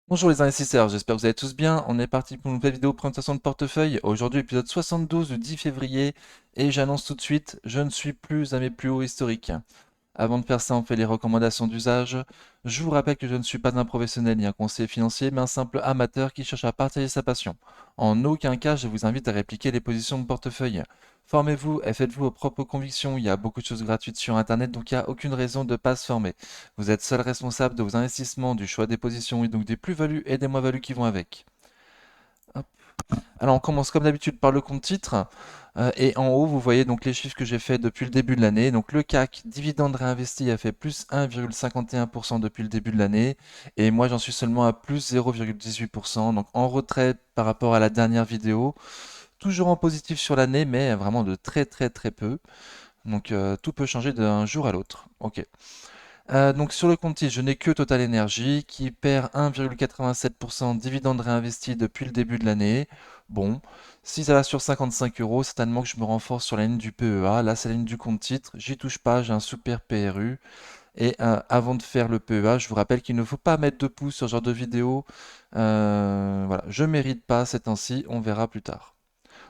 Bonjour les investisseurs, j'espère que vous allez tous bien. On est parti pour une nouvelle vidéo présentation de portefeuille. Aujourd'hui, épisode 72 du 10 février. Et j'annonce tout de suite, je ne suis plus à mes plus hauts historiques. Avant de faire ça, on fait les recommandations d'usage. Je vous rappelle que je ne suis pas un professionnel ni un conseiller financier, mais un simple amateur qui cherche à partager sa passion. En aucun cas, je vous invite à répliquer les positions de portefeuille. Formez-vous et faites-vous vos propres convictions. Il y a beaucoup de choses gratuites sur Internet, donc il n'y a aucune raison de ne pas se former. Vous êtes seul responsable de vos investissements, du choix des positions et donc des plus-values et des moins-values qui vont avec. Hop. Alors on commence comme d'habitude par le compte titre. Et en haut, vous voyez donc les chiffres que j'ai fait depuis le début de l'année. Donc le CAC, dividende réinvesti, a fait plus 1,51% depuis le début de l'année. Et moi, j'en suis seulement à plus 0,18%. Donc en retrait par rapport à la dernière vidéo. Toujours en positif sur l'année, mais vraiment de très très très peu. Donc tout peut changer d'un jour à l'autre. Ok. Donc sur le compte titre, je n'ai que Total Energy qui perd 1,87% de dividendes réinvestis depuis le début de l'année. Bon, si ça va sur 55 euros, certainement que je me renforce sur la ligne du PEA. Là, c'est la ligne du compte titre. J'y touche pas, j'ai un super PRU. Et avant de faire le PEA, je vous rappelle qu'il ne faut pas mettre de pouce sur ce genre de vidéo. Voilà, je mérite pas ces temps-ci, on verra plus tard.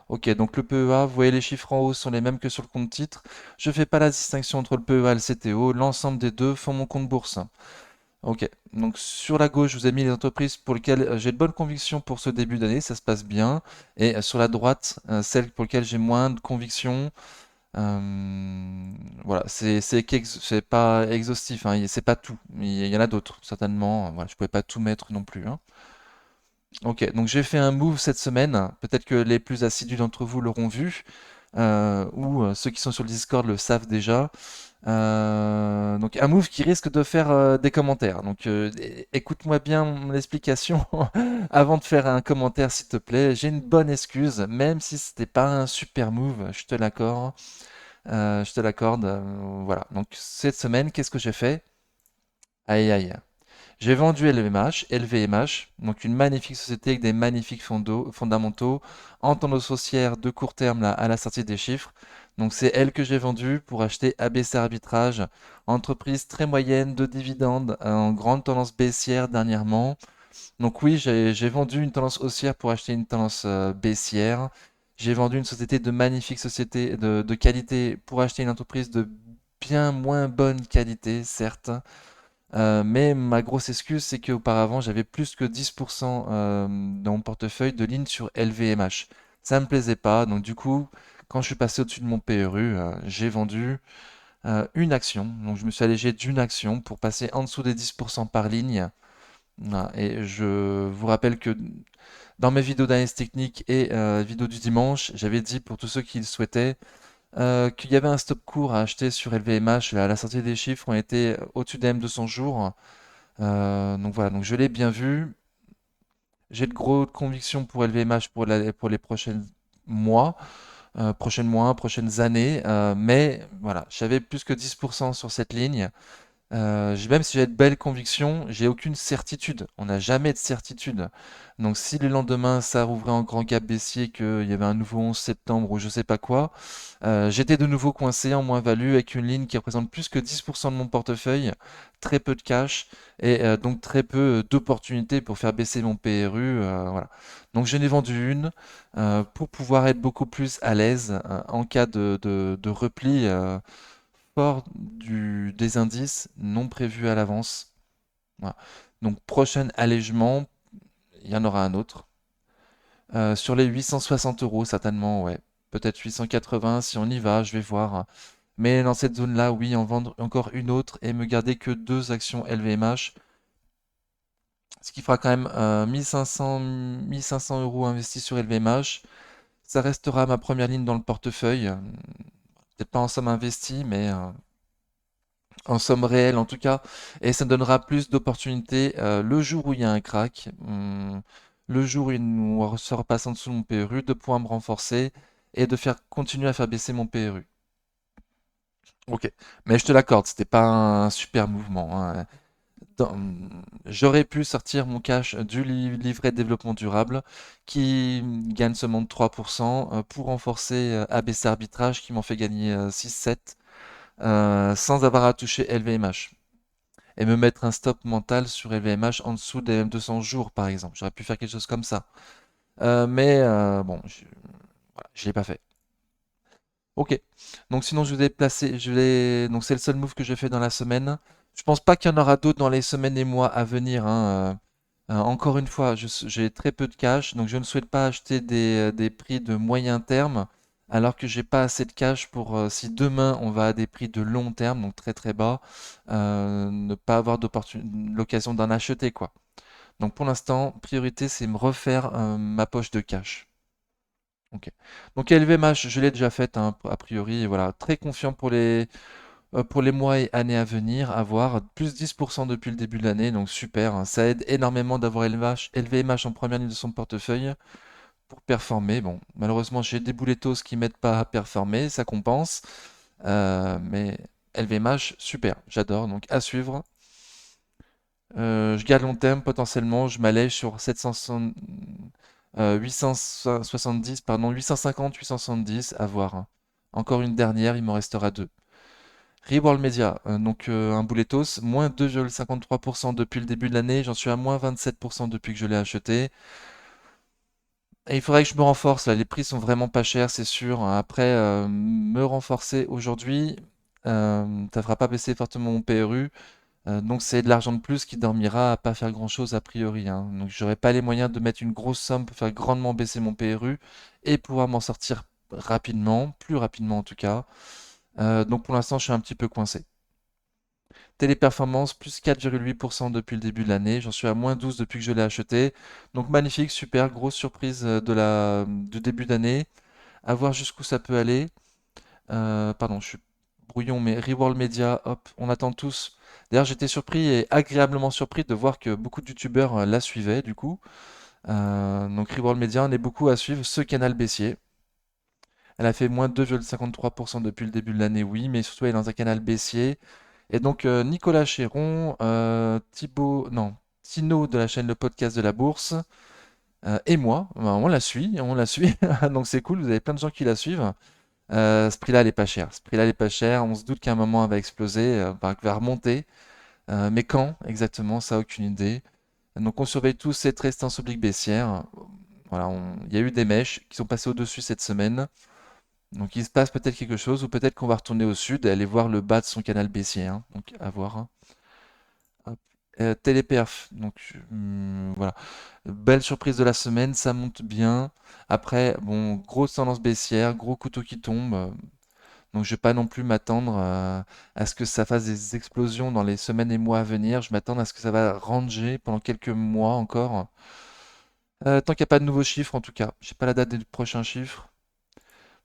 Ok, donc le PEA, vous voyez les chiffres en haut sont les mêmes que sur le compte titre. Je ne fais pas la distinction entre le PEA et le CTO. L'ensemble des deux font mon compte bourse. Ok, donc sur la gauche, je vous ai mis les entreprises pour lesquelles j'ai de bonnes convictions pour ce début d'année, ça se passe bien. Et sur la droite, celles pour lesquelles j'ai moins de convictions. Voilà, c'est pas exhaustif, hein, c'est pas tout. Il y en a d'autres, certainement. Voilà, je pouvais pas tout mettre non plus, hein. Ok, donc j'ai fait un move cette semaine. Peut-être que les plus assidus d'entre vous l'auront vu, ou ceux qui sont sur le Discord le savent déjà. Donc un move qui risque de faire des commentaires. Donc écoute-moi bien mon explication avant de faire un commentaire, s'il te plaît. J'ai une bonne excuse, même si c'était pas un super move, je te l'accorde. Je te l'accorde. Voilà. Donc cette semaine, qu'est-ce que j'ai fait? Aïe aïe. J'ai vendu LVMH, donc une magnifique société avec des magnifiques fondamentaux en tendance haussière de court terme là, à la sortie des chiffres. Donc c'est elle que j'ai vendue pour acheter ABC Arbitrage, entreprise très moyenne de dividendes en grande tendance baissière dernièrement. Donc oui, j'ai vendu une tendance haussière pour acheter une tendance baissière. J'ai vendu une société de magnifique société de qualité pour acheter une entreprise de bien moins bonne qualité, certes. Mais ma grosse excuse, c'est qu'auparavant, j'avais plus que 10% dans mon portefeuille de lignes sur LVMH. Ça me plaisait pas, donc du coup, quand je suis passé au-dessus de mon PRU, j'ai vendu une action. Donc je me suis allégé d'une action pour passer en dessous des 10% par ligne. Voilà. Et je vous rappelle que dans mes vidéos d'analyse technique et vidéo du dimanche, j'avais dit pour tous ceux qui le souhaitaient qu'il y avait un stop court à acheter sur LVMH à la sortie des chiffres. On était au-dessus des M200 jours. Donc voilà, donc je l'ai bien vu. J'ai de grosses convictions pour LVMH pour les prochains mois, prochaines années. Mais voilà, j'avais plus que 10% sur cette ligne. Même si j'ai de belles convictions, j'ai aucune certitude. On n'a jamais de certitude. Donc si le lendemain ça rouvrait en grand gap baissier, qu'il y avait un nouveau 11 septembre ou je sais pas quoi, j'étais de nouveau coincé en moins-value avec une ligne qui représente plus que 10% de mon portefeuille, très peu de cash et donc très peu d'opportunités pour faire baisser mon PRU. Voilà. Donc j'en ai vendu une pour pouvoir être beaucoup plus à l'aise en cas de repli fort des indices non prévus à l'avance. Voilà. Donc prochain allègement, il y en aura un autre. Sur les 860 euros, certainement, ouais. Peut-être 880 si on y va, je vais voir. Mais dans cette zone-là, oui, en vendre encore une autre et me garder que deux actions LVMH, ce qui fera quand même 1500 euros investis sur LVMH. Ça restera ma première ligne dans le portefeuille. Peut-être pas en somme investie, mais en somme réelle en tout cas. Et ça me donnera plus d'opportunités le jour où il y a un crack, le jour où ça repasse en dessous de mon PRU, de pouvoir me renforcer et de faire continuer à faire baisser mon PRU. Ok, mais je te l'accorde, c'était pas un super mouvement, hein. Dans- J'aurais pu sortir mon cash du livret de développement durable qui gagne seulement de 3% pour renforcer ABC Arbitrage qui m'en fait gagner 6-7 sans avoir à toucher LVMH. et me mettre un stop mental sur LVMH en dessous des M200 jours, par exemple. J'aurais pu faire quelque chose comme ça. Mais bon, voilà, je l'ai pas fait. Ok. Donc sinon, je vais placer, donc c'est le seul move que j'ai fait dans la semaine. Je pense pas qu'il y en aura d'autres dans les semaines et mois à venir, hein. Encore une fois, j'ai très peu de cash, donc je ne souhaite pas acheter des prix de moyen terme, alors que j'ai pas assez de cash pour, si demain on va à des prix de long terme, donc très très bas, ne pas avoir l'occasion d'en acheter, quoi. Donc pour l'instant, priorité, c'est me refaire ma poche de cash. Ok. Donc LVMH, je l'ai déjà faite, hein, a priori, et voilà, très confiant pour les mois et années à venir, à voir. Plus 10% depuis le début de l'année, donc super, hein. Ça aide énormément d'avoir LVMH en première ligne de son portefeuille pour performer. Bon, malheureusement, j'ai des boulettos qui m'aident pas à performer, ça compense. Mais LVMH, super, j'adore, donc à suivre. Je garde long terme, potentiellement, je m'allège sur 760, 870, pardon, 850, 870, à voir, hein. Encore une dernière, il m'en restera deux. Reworld Media, donc un boulettos, moins 2,53% depuis le début de l'année, j'en suis à moins 27% depuis que je l'ai acheté. Et il faudrait que je me renforce, là, les prix sont vraiment pas chers, c'est sûr. Après, me renforcer aujourd'hui, ça fera pas baisser fortement mon PRU. Donc c'est de l'argent de plus qui dormira à pas faire grand-chose a priori, hein. Donc j'aurai pas les moyens de mettre une grosse somme pour faire grandement baisser mon PRU et pouvoir m'en sortir rapidement, plus rapidement en tout cas. Donc pour l'instant je suis un petit peu coincé. Téléperformance, plus 4,8% depuis le début de l'année. J'en suis à moins 12 depuis que je l'ai acheté. Donc magnifique, super, grosse surprise du début d'année. À voir jusqu'où ça peut aller. Pardon, je suis brouillon, mais Reworld Media, hop, on attend tous. D'ailleurs, j'étais surpris et agréablement surpris de voir que beaucoup de youtubeurs la suivaient, du coup. Donc Reworld Media, on est beaucoup à suivre ce canal baissier. Elle a fait moins 2,53% depuis le début de l'année, oui, mais surtout elle est dans un canal baissier. Et donc Nicolas Chéron, Thibaut, non, Tino de la chaîne Le Podcast de la Bourse, et moi, ben, on la suit. Donc c'est cool, vous avez plein de gens qui la suivent. Ce prix-là, elle est pas chère. Ce prix-là, elle est pas chère. On se doute qu'à un moment, elle va exploser, enfin, qu'elle va remonter. Mais quand exactement, ça, aucune idée. Donc, on surveille tous cette résistance oblique baissière. Voilà, il y a eu des mèches qui sont passées au-dessus cette semaine. Donc, il se passe peut-être quelque chose, ou peut-être qu'on va retourner au sud et aller voir le bas de son canal baissier, hein. Donc, à voir, hein. Hop. Téléperf. Donc, voilà. Belle surprise de la semaine, ça monte bien. Après, bon, grosse tendance baissière, gros couteau qui tombe. Donc je vais pas non plus m'attendre à ce que ça fasse des explosions dans les semaines et mois à venir. Je m'attends à ce que ça va ranger pendant quelques mois encore. Tant qu'il n'y a pas de nouveaux chiffres en tout cas. Je sais pas la date des prochains chiffres.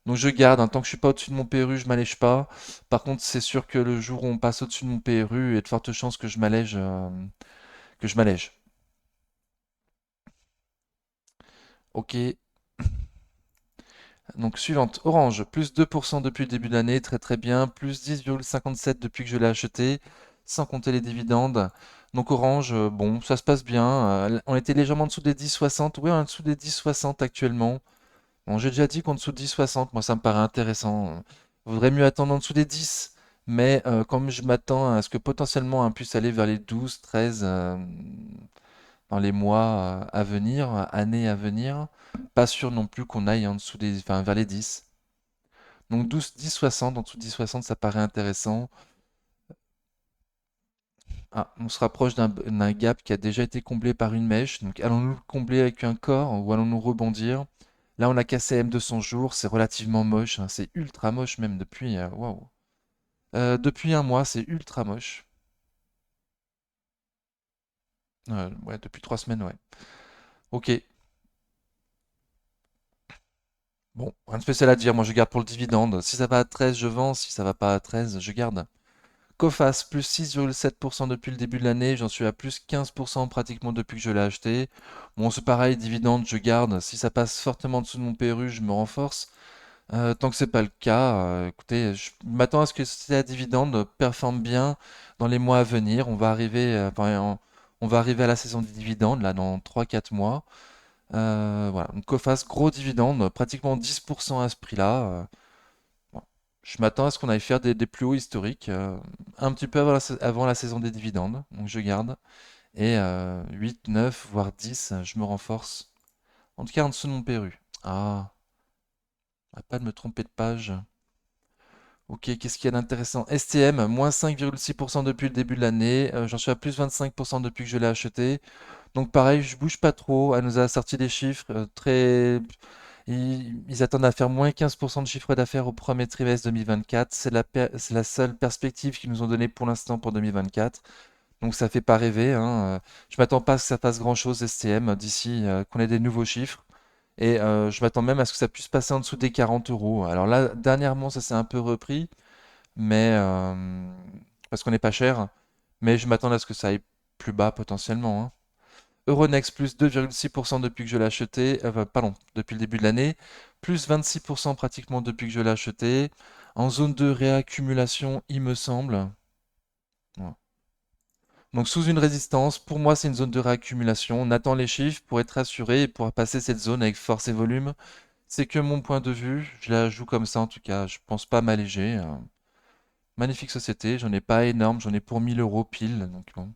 Donc je garde, hein, tant que je suis pas au-dessus de mon PRU, je m'allège pas. Par contre, c'est sûr que le jour où on passe au-dessus de mon PRU, il y a de fortes chances que je m'allège. Que je m'allège. Ok. Donc suivante, Orange, plus 2% depuis le début de l'année, très très bien, plus 10,57 depuis que je l'ai acheté, sans compter les dividendes. Donc Orange, bon, ça se passe bien. On était légèrement en dessous des 10,60, oui, en dessous des 10,60 actuellement. Bon, j'ai déjà dit qu'en dessous de 10,60, moi ça me paraît intéressant. Vaudrait mieux attendre en dessous des 10, mais comme je m'attends à ce que potentiellement on puisse aller vers les 12, 13 dans les mois à venir, années à venir, pas sûr non plus qu'on aille en dessous enfin, vers les 10. Donc 12, 10, 60, en dessous de 10, 60, ça paraît intéressant. Ah, on se rapproche d'un gap qui a déjà été comblé par une mèche. Donc allons-nous le combler avec un corps ou allons-nous rebondir? Là, on a cassé M200 jours, c'est relativement moche, hein. C'est ultra moche même depuis, waouh. Depuis un mois, c'est ultra moche. Ouais, depuis 3 semaines, ouais. Ok, bon, rien de spécial à dire. Moi, je garde pour le dividende. Si ça va à 13, je vends. Si ça va pas à 13, je garde. Coface, plus 6,7% depuis le début de l'année. J'en suis à plus 15% pratiquement depuis que je l'ai acheté. Bon, c'est pareil, dividende, je garde. Si ça passe fortement en dessous de mon PRU, je me renforce. Tant que c'est pas le cas, écoutez, je m'attends à ce que la dividende performe bien dans les mois à venir. On va arriver à la saison des dividendes, là, dans 3 4 mois. Voilà, donc Coface, gros dividende, pratiquement 10% à ce prix-là. Bon. Je m'attends à ce qu'on aille faire des plus hauts historiques, un petit peu avant la saison des dividendes, donc je garde. Et 8, 9, voire 10, je me renforce. En tout cas, en dessous de mon PRU. Ah, pas de me tromper de page. Ok, qu'est-ce qu'il y a d'intéressant? STM, moins 5,6% depuis le début de l'année. J'en suis à plus 25% depuis que je l'ai acheté. Donc pareil, je bouge pas trop. Elle nous a sorti des chiffres très... Ils attendent à faire moins 15% de chiffre d'affaires au premier trimestre 2024. C'est la seule perspective qu'ils nous ont donnée pour l'instant pour 2024. Donc ça fait pas rêver, hein. Je m'attends pas à ce que ça fasse grand-chose STM d'ici qu'on ait des nouveaux chiffres. Et je m'attends même à ce que ça puisse passer en dessous des 40 euros. Alors là, dernièrement, ça s'est un peu repris, mais parce qu'on n'est pas cher. Mais je m'attends à ce que ça aille plus bas potentiellement, hein. Euronext plus 2,6% depuis que je l'ai acheté, pardon, depuis le début de l'année, plus 26% pratiquement depuis que je l'ai acheté. En zone de réaccumulation, il me semble. Voilà. Donc sous une résistance, pour moi c'est une zone de réaccumulation. On attend les chiffres pour être assuré et pour passer cette zone avec force et volume. C'est que mon point de vue, je la joue comme ça en tout cas, je pense pas m'alléger. Magnifique société, j'en ai pas énorme, j'en ai pour 1000 euros pile. Donc bon.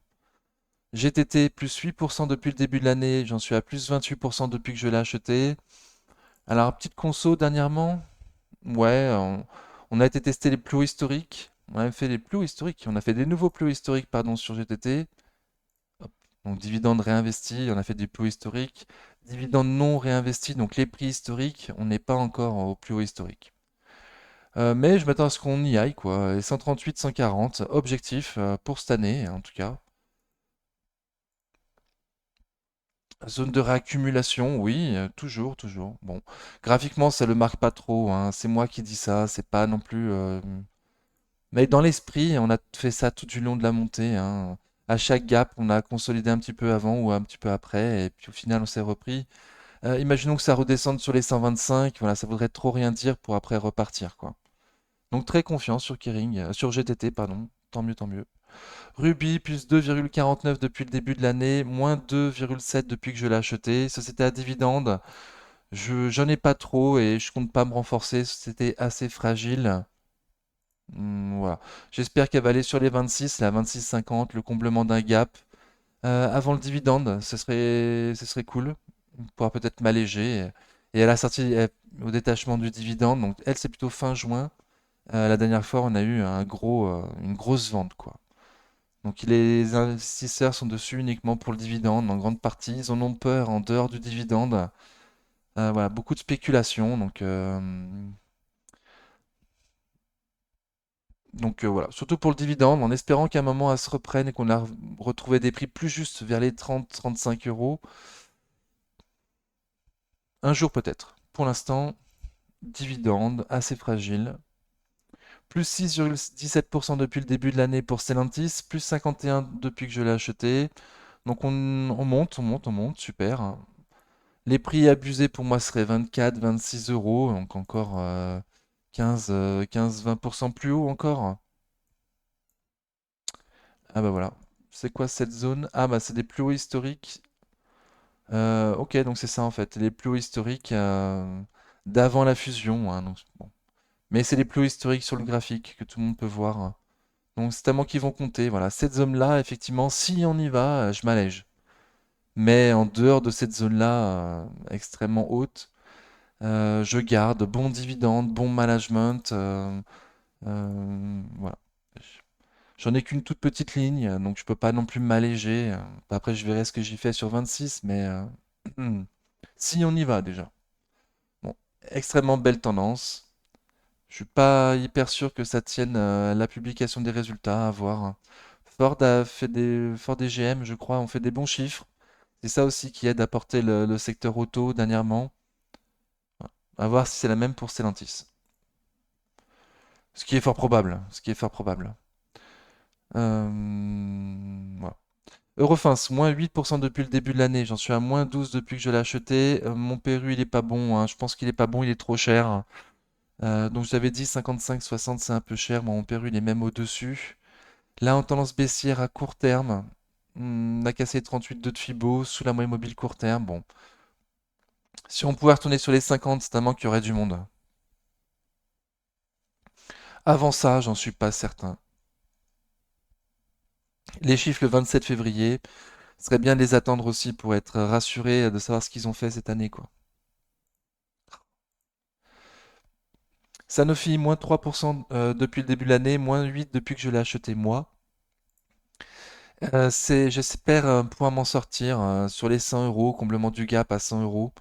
GTT plus 8% depuis le début de l'année, j'en suis à plus 28% depuis que je l'ai acheté. Alors petite conso dernièrement, ouais, on a été tester les plus hauts historiques. On a fait les plus hauts historiques, on a fait des nouveaux plus hauts historiques pardon sur GTT. Hop. Donc dividendes réinvestis, on a fait des plus hauts historiques. Dividendes non réinvestis, donc les prix historiques, on n'est pas encore au plus haut historique. Mais je m'attends à ce qu'on y aille, quoi. Et 138, 140, objectif pour cette année, en tout cas. Zone de réaccumulation, oui, toujours, toujours. Bon, graphiquement, ça le marque pas trop, hein. C'est moi qui dis ça, c'est pas non plus. Mais dans l'esprit, on a fait ça tout du long de la montée, hein. À chaque gap, on a consolidé un petit peu avant ou un petit peu après, et puis au final, on s'est repris. Imaginons que ça redescende sur les 125, voilà, ça voudrait trop rien dire pour après repartir, quoi. Donc très confiant sur Kering, sur GTT, pardon. Tant mieux, tant mieux. Ruby, plus 2,49 depuis le début de l'année, moins 2,7 depuis que je l'ai acheté. Société à dividende, j'en ai pas trop et je compte pas me renforcer. Société assez fragile. Voilà. J'espère qu'elle va aller sur les 26, la 26,50, le comblement d'un gap. Avant le dividende, ce serait cool. On pourra peut-être m'alléger. Et elle a sorti au détachement du dividende, donc elle c'est plutôt fin juin. La dernière fois, on a eu une grosse vente, quoi. Donc les investisseurs sont dessus uniquement pour le dividende, en grande partie. Ils en ont peur en dehors du dividende. Voilà, beaucoup de spéculation. Voilà, surtout pour le dividende, en espérant qu'à un moment elle se reprenne et qu'on a retrouvé des prix plus justes vers les 30-35 euros. Un jour peut-être. Pour l'instant, dividende assez fragile. Plus 6,17% depuis le début de l'année pour Stellantis, plus 51 depuis que je l'ai acheté. Donc on monte, on monte, on monte, super. Les prix abusés pour moi seraient 24, 26 euros, donc encore 15-20% plus haut encore. Ah bah voilà. C'est quoi cette zone? Ah bah c'est des plus hauts historiques. Ok, donc c'est ça en fait, les plus hauts historiques d'avant la fusion, hein, donc, bon. Mais c'est les plus hauts historiques sur le graphique que tout le monde peut voir, hein. Donc c'est tellement qu'ils vont compter. Voilà, cette zone-là, effectivement, si on y va, je m'allège. Mais en dehors de cette zone-là, extrêmement haute, je garde bon dividende, bon management. Voilà. J'en ai qu'une toute petite ligne, donc je peux pas non plus m'alléger. Après, je verrai ce que j'y fais sur 26, mais si on y va déjà. Bon, extrêmement belle tendance. Je suis pas hyper sûr que ça tienne la publication des résultats à voir. Ford et GM, je crois, ont fait des bons chiffres. C'est ça aussi qui aide à porter le secteur auto dernièrement. À voir si c'est la même pour Stellantis. Ce qui est fort probable. Ce qui est fort probable. Voilà. Eurofins, moins 8% depuis le début de l'année. J'en suis à moins 12 depuis que je l'ai acheté. Mon Perru, il est pas bon, hein. Je pense qu'il est pas bon, il est trop cher. Donc j'avais dit 55-60, c'est un peu cher. Mon Perru, il est même au-dessus. Là, en tendance baissière à court terme, on a cassé 38,2 de Fibo sous la moyenne mobile court terme. Bon, si on pouvait retourner sur les 50, c'est un manque qu'il y aurait du monde. Avant ça, j'en suis pas certain. Les chiffres le 27 février, ce serait bien de les attendre aussi pour être rassuré de savoir ce qu'ils ont fait cette année, quoi. Sanofi, moins 3% depuis le début de l'année, moins 8 depuis que je l'ai acheté moi. J'espère pouvoir m'en sortir sur les 100 euros, comblement du gap à 100 euros.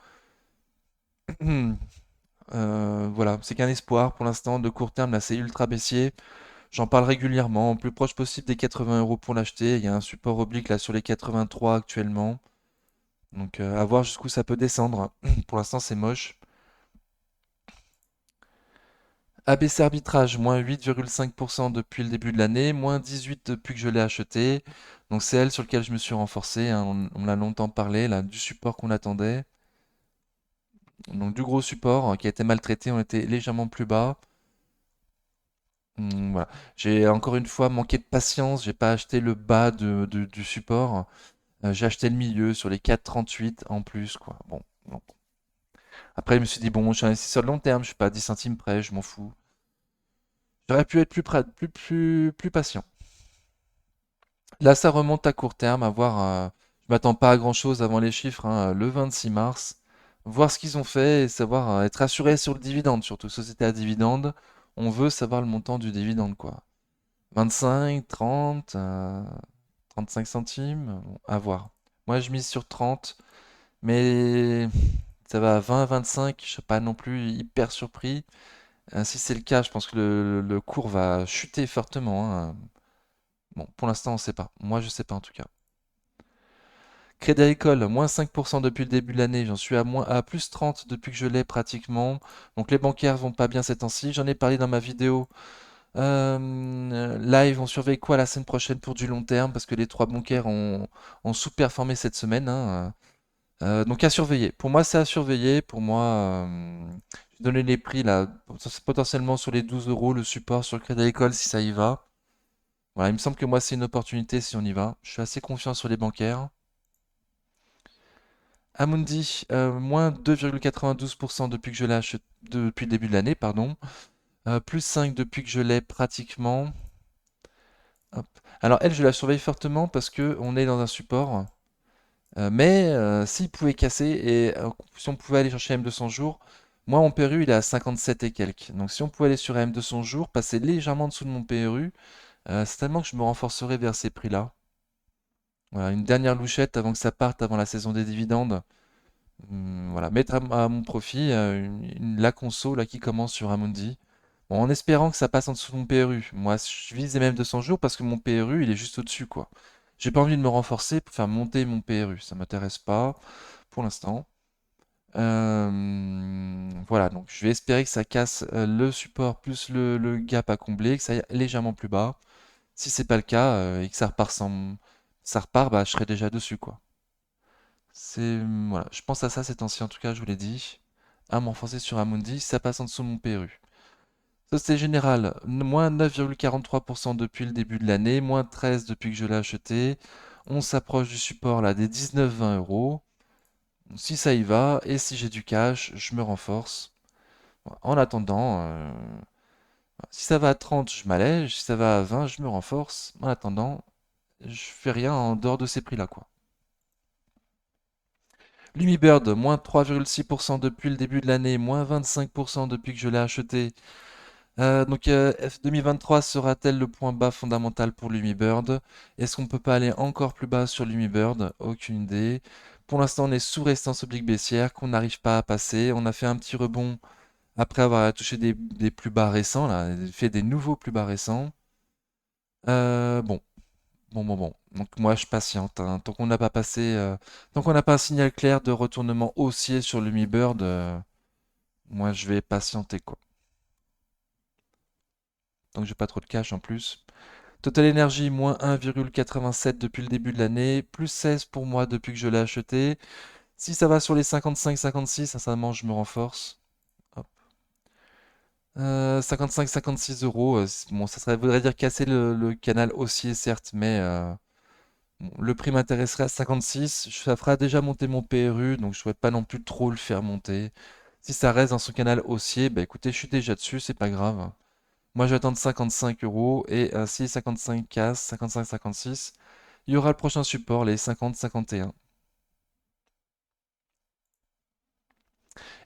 Voilà, c'est qu'un espoir pour l'instant. De court terme, là, c'est ultra baissier. J'en parle régulièrement, au plus proche possible des 80 euros pour l'acheter. Il y a un support oblique là sur les 83 actuellement. Donc à voir jusqu'où ça peut descendre. Pour l'instant, c'est moche. ABC Arbitrage, moins 8,5% depuis le début de l'année, moins 18 depuis que je l'ai acheté. Donc c'est elle sur laquelle je me suis renforcé, hein. On l'a longtemps parlé, là, du support qu'on attendait. Donc du gros support qui a été maltraité, on était légèrement plus bas. Voilà. J'ai encore une fois manqué de patience, j'ai pas acheté le bas du support. J'ai acheté le milieu sur les 4,38 en plus, quoi. Bon, bon. Après, je me suis dit, bon, je suis investisseur de long terme, je suis pas à 10 centimes près, je m'en fous. J'aurais pu être plus patient. Là, ça remonte à court terme, à voir. Je m'attends pas à grand-chose avant les chiffres, hein, le 26 mars. Voir ce qu'ils ont fait et savoir être assuré sur le dividende, surtout société à dividende. On veut savoir le montant du dividende, quoi. 25, 30, 35 centimes, bon, à voir. Moi, je mise sur 30, mais ça va à 20, 25. Je ne suis pas non plus hyper surpris. Si c'est le cas, je pense que le cours va chuter fortement, hein. Bon, pour l'instant, on ne sait pas. Moi, je sais pas en tout cas. Crédit Agricole, moins 5% depuis le début de l'année. J'en suis à plus 30 depuis que je l'ai pratiquement. Donc les bancaires vont pas bien ces temps-ci. J'en ai parlé dans ma vidéo. Live, on surveille quoi la semaine prochaine pour du long terme parce que les trois bancaires ont sous-performé cette semaine, hein. Donc à surveiller. Pour moi, c'est à surveiller. Pour moi, je vais donner les prix là, potentiellement sur les 12 euros, le support sur le Crédit Agricole si ça y va. Voilà, il me semble que moi, c'est une opportunité si on y va. Je suis assez confiant sur les bancaires. Amundi, moins 2,92% depuis que je l'ai acheté, depuis le début de l'année, pardon. Plus 5 depuis que je l'ai pratiquement. Hop. Alors elle, je la surveille fortement parce que on est dans un support. Mais s'il pouvait casser et si on pouvait aller chercher M200 jours, moi mon PRU il est à 57 et quelques. Donc si on pouvait aller sur M200 jours, passer légèrement en dessous de mon PRU, c'est tellement que je me renforcerais vers ces prix-là. Voilà, une dernière louchette avant que ça parte, avant la saison des dividendes. Voilà, mettre à mon profit la conso là, qui commence sur Amundi. Bon, en espérant que ça passe en dessous de mon PRU. Moi, je vise les mêmes 200 jours parce que mon PRU, il est juste au-dessus, quoi. J'ai pas envie de me renforcer pour faire monter mon PRU. Ça m'intéresse pas pour l'instant. Voilà, donc je vais espérer que ça casse le support plus le gap à combler, que ça aille légèrement plus bas. Si c'est pas le cas et que ça repart, bah, je serai déjà dessus, quoi. Voilà, je pense à ça ces temps-ci, en tout cas, je vous l'ai dit. À m'enfoncer sur Amundi, si ça passe en dessous de mon PRU. Société Générale, moins 9,43% depuis le début de l'année, moins 13 depuis que je l'ai acheté. On s'approche du support là des 19-20 euros. Si ça y va, et si j'ai du cash, je me renforce. En attendant, si ça va à 30, je m'allège. Si ça va à 20, je me renforce. En attendant, je fais rien en dehors de ces prix-là, quoi. Lumibird, moins 3,6% depuis le début de l'année, moins 25% depuis que je l'ai acheté. F 2023 sera-t-elle le point bas fondamental pour Lumibird? Est-ce qu'on peut pas aller encore plus bas sur Lumibird? Aucune idée. Pour l'instant, on est sous résistance oblique baissière qu'on n'arrive pas à passer. On a fait un petit rebond après avoir touché des plus bas récents, là, fait des nouveaux plus bas récents. Bon, bon. Donc moi, je patiente, hein. Tant qu'on n'a pas passé, tant qu'on n'a pas un signal clair de retournement haussier sur Lumibird, moi, je vais patienter, quoi. Donc j'ai pas trop de cash en plus. Total Energy, moins 1,87 depuis le début de l'année, plus 16 pour moi depuis que je l'ai acheté. Si ça va sur les 55-56, sincèrement, je me renforce. Hop. 55-56 euros, bon, voudrait dire casser le canal haussier, certes, mais bon, le prix m'intéresserait à 56. Ça fera déjà monter mon PRU, donc je ne souhaite pas non plus trop le faire monter. Si ça reste dans son canal haussier, bah écoutez, je suis déjà dessus, c'est pas grave. Moi, je vais attendre 55 euros et si 55 casse, 55-56, il y aura le prochain support, les 50-51.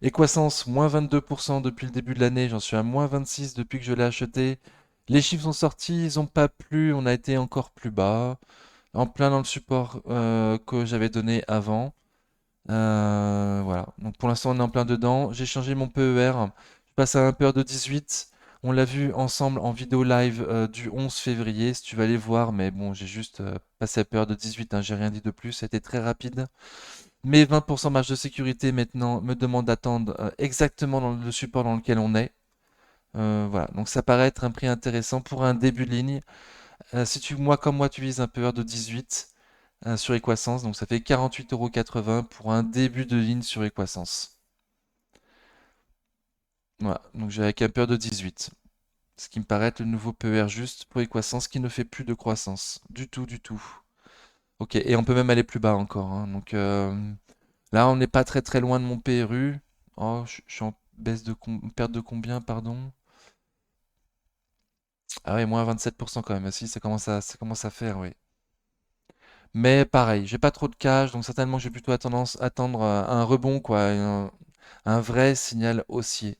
Equasens, moins 22% depuis le début de l'année, j'en suis à moins 26 depuis que je l'ai acheté. Les chiffres sont sortis, ils n'ont pas plu, on a été encore plus bas, en plein dans le support que j'avais donné avant. Voilà, donc pour l'instant on est en plein dedans. J'ai changé mon PER, je passe à un PER de 18. On l'a vu ensemble en vidéo live du 11 février, si tu vas aller voir, mais bon, j'ai juste passé à PER de 18, hein, j'ai rien dit de plus, ça a été très rapide. Mes 20% marge de sécurité maintenant me demandent d'attendre exactement dans le support dans lequel on est. Voilà, donc ça paraît être un prix intéressant pour un début de ligne. Si tu, moi comme moi, tu vises un PER de 18 sur Equasens, donc ça fait 48,80 € pour un début de ligne sur Equasens. Voilà, donc j'ai avec un PER de 18. Ce qui me paraît être le nouveau PER juste pour Equasens qui ne fait plus de croissance. Du tout, du tout. Ok, et on peut même aller plus bas encore, hein. Donc là, on n'est pas très très loin de mon PRU. Oh, je suis en baisse de perte de combien, pardon? Ah ouais, moins 27% quand même. Ah si, ça commence à faire, oui. Mais pareil, j'ai pas trop de cash, donc certainement j'ai plutôt tendance à attendre un rebond, quoi, un vrai signal haussier.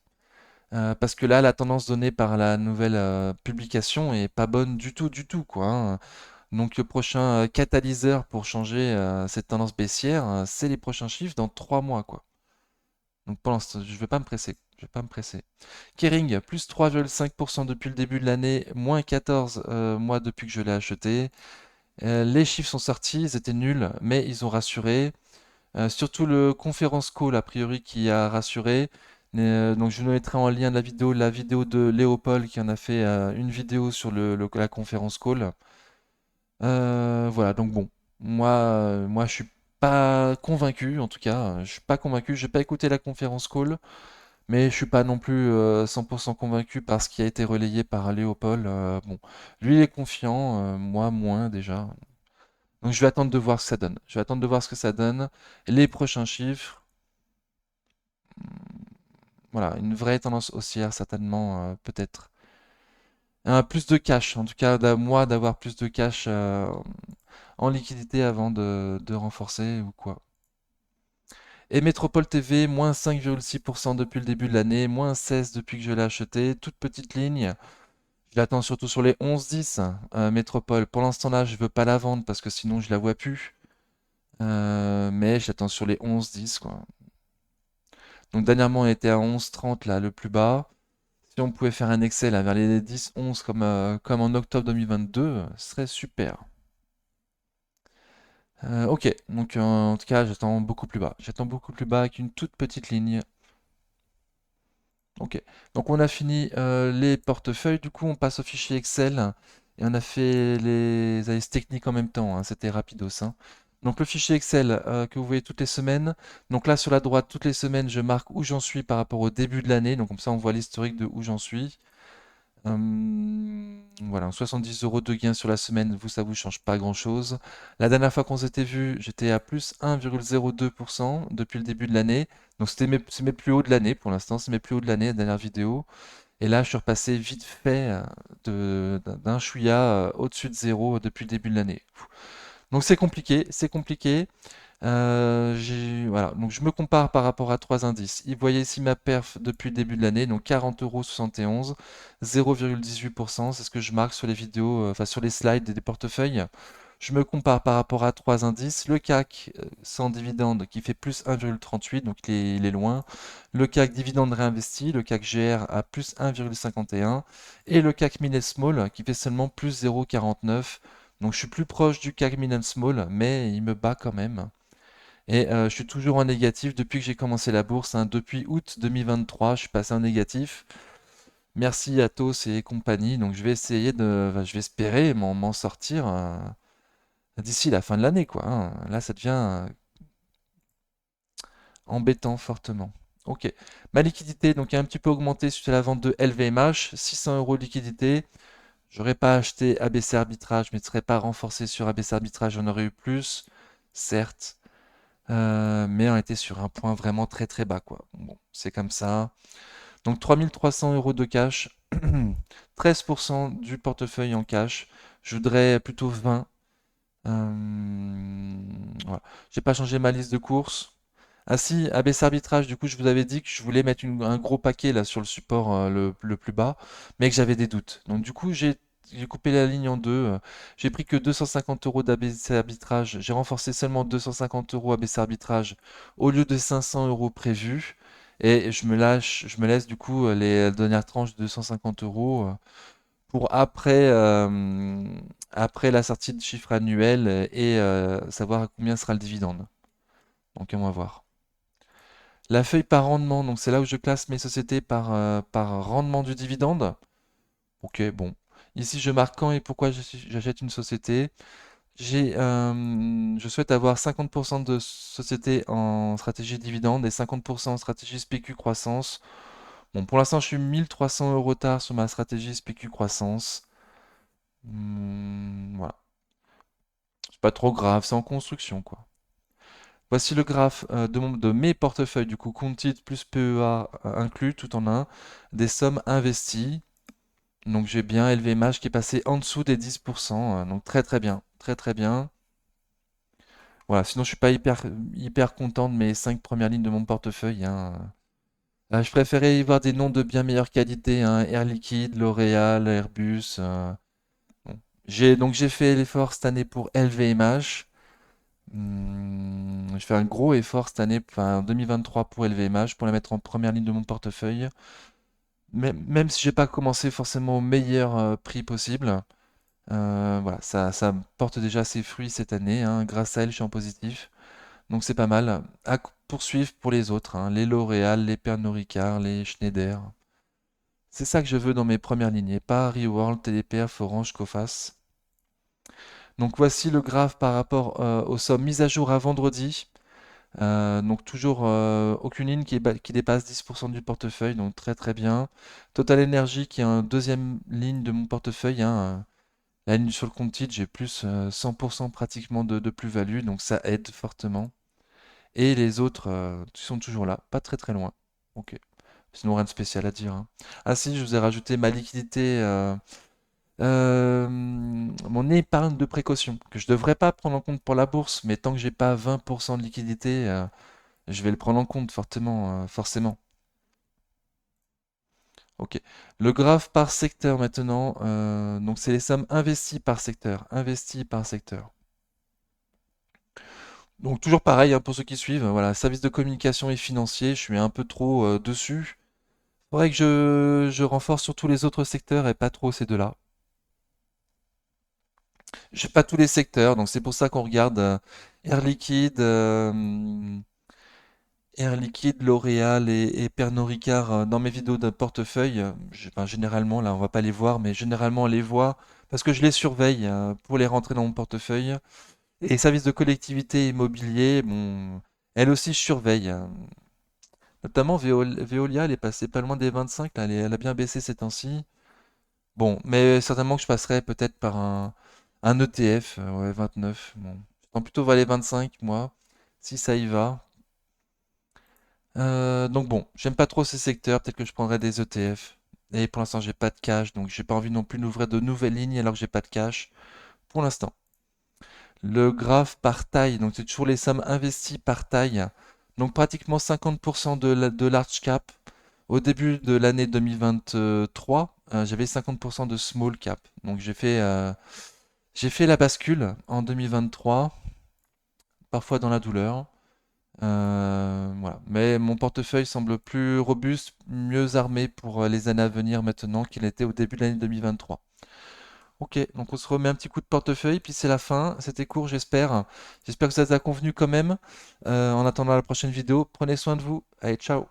Parce que là, la tendance donnée par la nouvelle publication est pas bonne du tout, quoi, hein. Donc le prochain catalyseur pour changer cette tendance baissière, c'est les prochains chiffres dans 3 mois, quoi. Donc pour l'instant, je vais pas me presser. Je vais pas me presser. Kering, plus 3,5% depuis le début de l'année, moins 14 mois depuis que je l'ai acheté. Les chiffres sont sortis, ils étaient nuls, mais ils ont rassuré. Surtout le conference call, a priori, qui a rassuré. Donc je vous mettrai en lien de la vidéo de Léopold qui en a fait une vidéo sur la conférence call. Voilà, donc bon, moi je suis pas convaincu, en tout cas, je suis pas convaincu. J'ai pas écouté la conférence call, mais je suis pas non plus 100% convaincu par ce qui a été relayé par Léopold. Bon, lui il est confiant, moi moins déjà. Donc je vais attendre de voir ce que ça donne. Je vais attendre de voir ce que ça donne. Les prochains chiffres, voilà, une vraie tendance haussière certainement, peut-être. Plus de cash, en tout cas, moi d'avoir plus de cash en liquidité avant de renforcer ou quoi. Et Métropole TV, moins 5,6% depuis le début de l'année, moins 16 depuis que je l'ai acheté, toute petite ligne. Je l'attends surtout sur les 11-10. Métropole, pour l'instant là, je veux pas la vendre parce que sinon je la vois plus. Mais j'attends sur les 11-10, quoi. Donc dernièrement, on était à 11,30 là, le plus bas. Si on pouvait faire un Excel vers les 10-11 comme en octobre 2022, ce serait super. Ok, donc en tout cas, j'attends beaucoup plus bas. J'attends beaucoup plus bas avec une toute petite ligne. Ok, donc on a fini les portefeuilles, du coup on passe au fichier Excel et on a fait les analyses techniques en même temps, hein, c'était rapidos, hein. Donc le fichier Excel que vous voyez toutes les semaines, donc là sur la droite toutes les semaines je marque où j'en suis par rapport au début de l'année, donc comme ça on voit l'historique de où j'en suis. Voilà, 70 € de gain sur la semaine, vous ça vous change pas grand-chose. La dernière fois qu'on s'était vu, j'étais à plus 1,02% depuis le début de l'année. Donc c'est mes plus hauts de l'année pour l'instant, c'est mes plus hauts de l'année, la dernière vidéo. Et là, je suis repassé vite fait d'un chouïa au-dessus de zéro depuis le début de l'année. Donc c'est compliqué, c'est compliqué. Voilà, donc je me compare par rapport à trois indices. Vous voyez ici ma perf depuis le début de l'année, donc 40,71 €, 0,18%, c'est ce que je marque sur les vidéos, enfin sur les slides des portefeuilles. Je me compare par rapport à trois indices. Le CAC sans dividende qui fait plus 1,38, donc il est loin. Le CAC dividende réinvesti, le CAC GR à plus 1,51. Et le CAC Mid Small qui fait seulement plus 0,49. Donc je suis plus proche du CAC Mid Small, mais il me bat quand même. Et je suis toujours en négatif depuis que j'ai commencé la bourse, hein. Depuis août 2023, je suis passé en négatif. Merci Athos et compagnie. Donc je vais essayer enfin, je vais espérer m'en sortir d'ici la fin de l'année, quoi, hein. Là, ça devient embêtant fortement. Ok. Ma liquidité donc a un petit peu augmenté suite à la vente de LVMH, 600 € de liquidité. J'aurais pas acheté ABC Arbitrage, mais ne serais pas renforcé sur ABC Arbitrage, j'en aurais eu plus, certes. Mais on était sur un point vraiment très très bas, quoi. Bon, c'est comme ça. Donc 3 300 € de cash, 13% du portefeuille en cash. Je voudrais plutôt 20. Voilà. J'ai pas changé ma liste de courses. Ah si, ABC arbitrage, du coup, je vous avais dit que je voulais mettre un gros paquet là sur le support le plus bas, mais que j'avais des doutes. Donc du coup, j'ai coupé la ligne en deux. J'ai pris que 250 € d'ABC arbitrage. J'ai renforcé seulement 250 € ABC arbitrage au lieu de 500 € prévus. Et je me laisse du coup les dernières tranches de 250 € pour après la sortie de chiffre annuel et savoir à combien sera le dividende. Donc on va voir. La feuille par rendement, donc c'est là où je classe mes sociétés par rendement du dividende. Ok, bon. Ici, je marque quand et pourquoi j'achète une société. Je souhaite avoir 50% de sociétés en stratégie dividende et 50% en stratégie SPQ croissance. Bon, pour l'instant, je suis 1300 € retard sur ma stratégie SPQ croissance. Voilà. C'est pas trop grave, c'est en construction, quoi. Voici le graphe de mes portefeuilles, du coup, compte titre plus PEA inclus, tout en un, des sommes investies. Donc j'ai bien LVMH qui est passé en dessous des 10%, donc très très bien, très très bien. Voilà, sinon je suis pas hyper content de mes 5 premières lignes de mon portefeuille, hein. Je préférais y voir des noms de bien meilleure qualité, hein, Air Liquide, L'Oréal, Airbus. Bon. Donc j'ai fait l'effort cette année pour LVMH. Je fais un gros effort cette année, enfin en 2023 pour LVMH, pour la mettre en première ligne de mon portefeuille. Même si j'ai pas commencé forcément au meilleur prix possible. Voilà, ça porte déjà ses fruits cette année, hein. Grâce à elle, je suis en positif. Donc c'est pas mal. À poursuivre pour les autres, hein, les L'Oréal, les Pernod Ricard, les Schneider. C'est ça que je veux dans mes premières lignées, pas Reworld, Teleperf, Orange, Coface. Donc voici le graphe par rapport aux sommes mises à jour à vendredi. Donc toujours aucune ligne qui dépasse 10% du portefeuille, donc très très bien. Total Energy qui est en deuxième ligne de mon portefeuille, hein. La ligne sur le compte titre, j'ai plus 100% pratiquement de plus-value, donc ça aide fortement. Et les autres sont toujours là, pas très très loin. Ok. Sinon rien de spécial à dire, hein. Ah si, je vous ai rajouté ma liquidité, mon épargne de précaution, que je devrais pas prendre en compte pour la bourse, mais tant que j'ai pas 20% de liquidité, je vais le prendre en compte fortement, forcément. Ok. Le graphe par secteur maintenant, donc c'est les sommes investies par secteur, investies par secteur. Donc toujours pareil, hein, pour ceux qui suivent, voilà, service de communication et financier, je suis un peu trop dessus. Faudrait que je renforce sur tous les autres secteurs et pas trop ces deux-là. J'ai pas tous les secteurs, donc c'est pour ça qu'on regarde Air Liquide, Air Liquide, L'Oréal et Pernod Ricard dans mes vidéos de portefeuille. Enfin, généralement, là on va pas les voir, mais généralement on les voit parce que je les surveille pour les rentrer dans mon portefeuille. Et services de collectivité immobilier, bon, elle aussi je surveille. Notamment Veolia, elle est passée pas loin des 25, là, elle a bien baissé ces temps-ci. Bon, mais certainement que je passerai peut-être par un ETF, ouais, 29. Bon, je tends plutôt vers les 25, moi, si ça y va. Donc bon, j'aime pas trop ces secteurs, peut-être que je prendrai des ETF. Et pour l'instant, j'ai pas de cash, donc j'ai pas envie non plus d'ouvrir de nouvelles lignes alors que j'ai pas de cash pour l'instant. Le graphe par taille, donc c'est toujours les sommes investies par taille. Donc pratiquement 50% de large cap. Au début de l'année 2023, j'avais 50% de small cap. Donc j'ai fait la bascule en 2023, parfois dans la douleur. Voilà. Mais mon portefeuille semble plus robuste, mieux armé pour les années à venir maintenant qu'il était au début de l'année 2023. Ok, donc on se remet un petit coup de portefeuille, puis c'est la fin. C'était court, j'espère. J'espère que ça vous a convenu quand même. En attendant la prochaine vidéo, prenez soin de vous. Allez, ciao!